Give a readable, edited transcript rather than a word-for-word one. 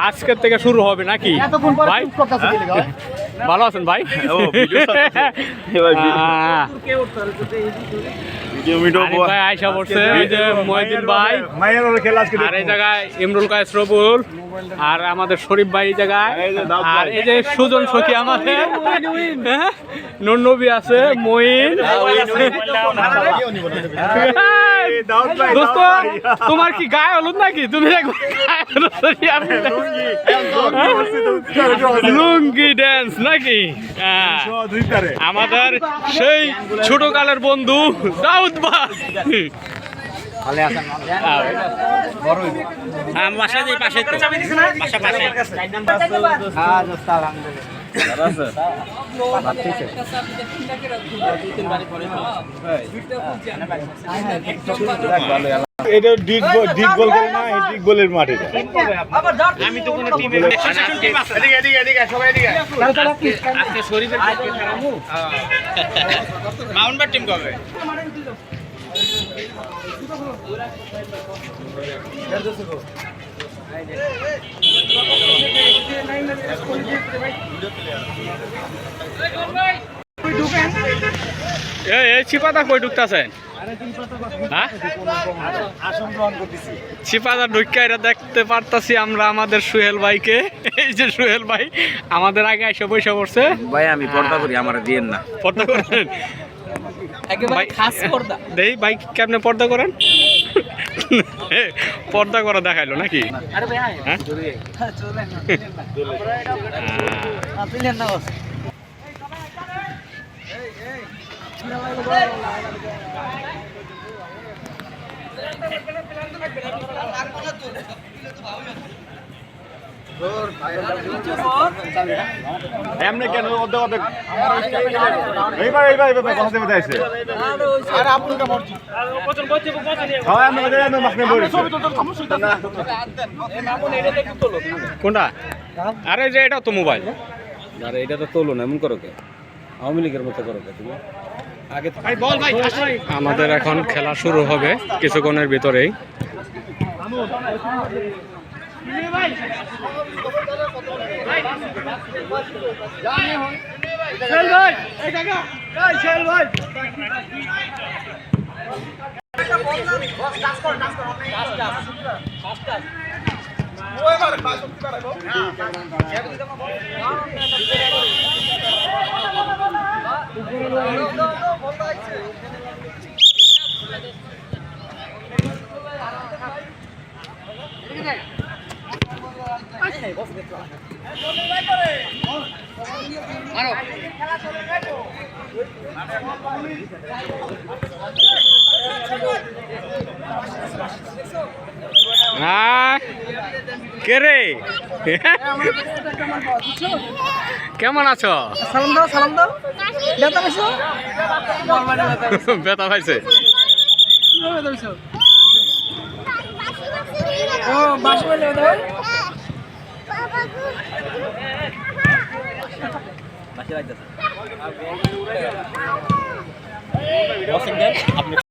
আজকের থেকে শুরু হবে নাকি ভাই? ভালো আছেন ভাই? ভাই আয়সা পড়ছে ওই যে মহিউদ্দিন ভাই, আর এই জায়গায় ইমরুল কায়েস রবুল, আর আমাদের শরীফ ভাই এই জায়গায়, আর এই যে সুজন সখী আমাদের নুর নবী আছে, মঈন। দোস্ত তোমার কি গায়ে হলুদ নাকি? তুমি লুঙ্গি ড্যান্স নাকি? আমাদের সেই ছোটকালের বন্ধু দাউদ ভাই। এটা ডিগ বল করে না, এই ডিগ বলের মাঠে। আমি তো কোনো টিমে এদিকে সবাই এদিকে। আজকে শরীফের পক্ষে খেলামু। মাউন্ট টিম কবে? এই চিপাতা কই ঢুকতেছেন? চিপাতা ঢুকা এটা দেখতে পারতাছি আমরা আমাদের সুহেল ভাইকে। এই যে সুহেল ভাই আমাদের আগে এসে বসে পড়ছে। ভাই আমি পর্দা করি, আমার দিয়েন না। পর্দা করেন? দেই ভাই কেমনে পর্দা করেন? পর্দা করা দেখাইলো নাকি? এমনি কেন এইবার কথা দেবে আছে। কোনটা? আরে যে এটা তো মোবাইল। আরে এটা তো তোলো না, এমন করো কে? আওয়ামী লীগের মতো করো কে তুমি? আগে আমাদের এখন খেলা শুরু হবে কিছুক্ষণের ভিতরেই। কে রে? কেমন আছো? সালাম দাও, সালাম দাও। ব্যথা পাইছো? ব্যথা পাইছে? কিভাবে ধরছো? ও বাসি বলে দাও। বাসি লাগতেছে।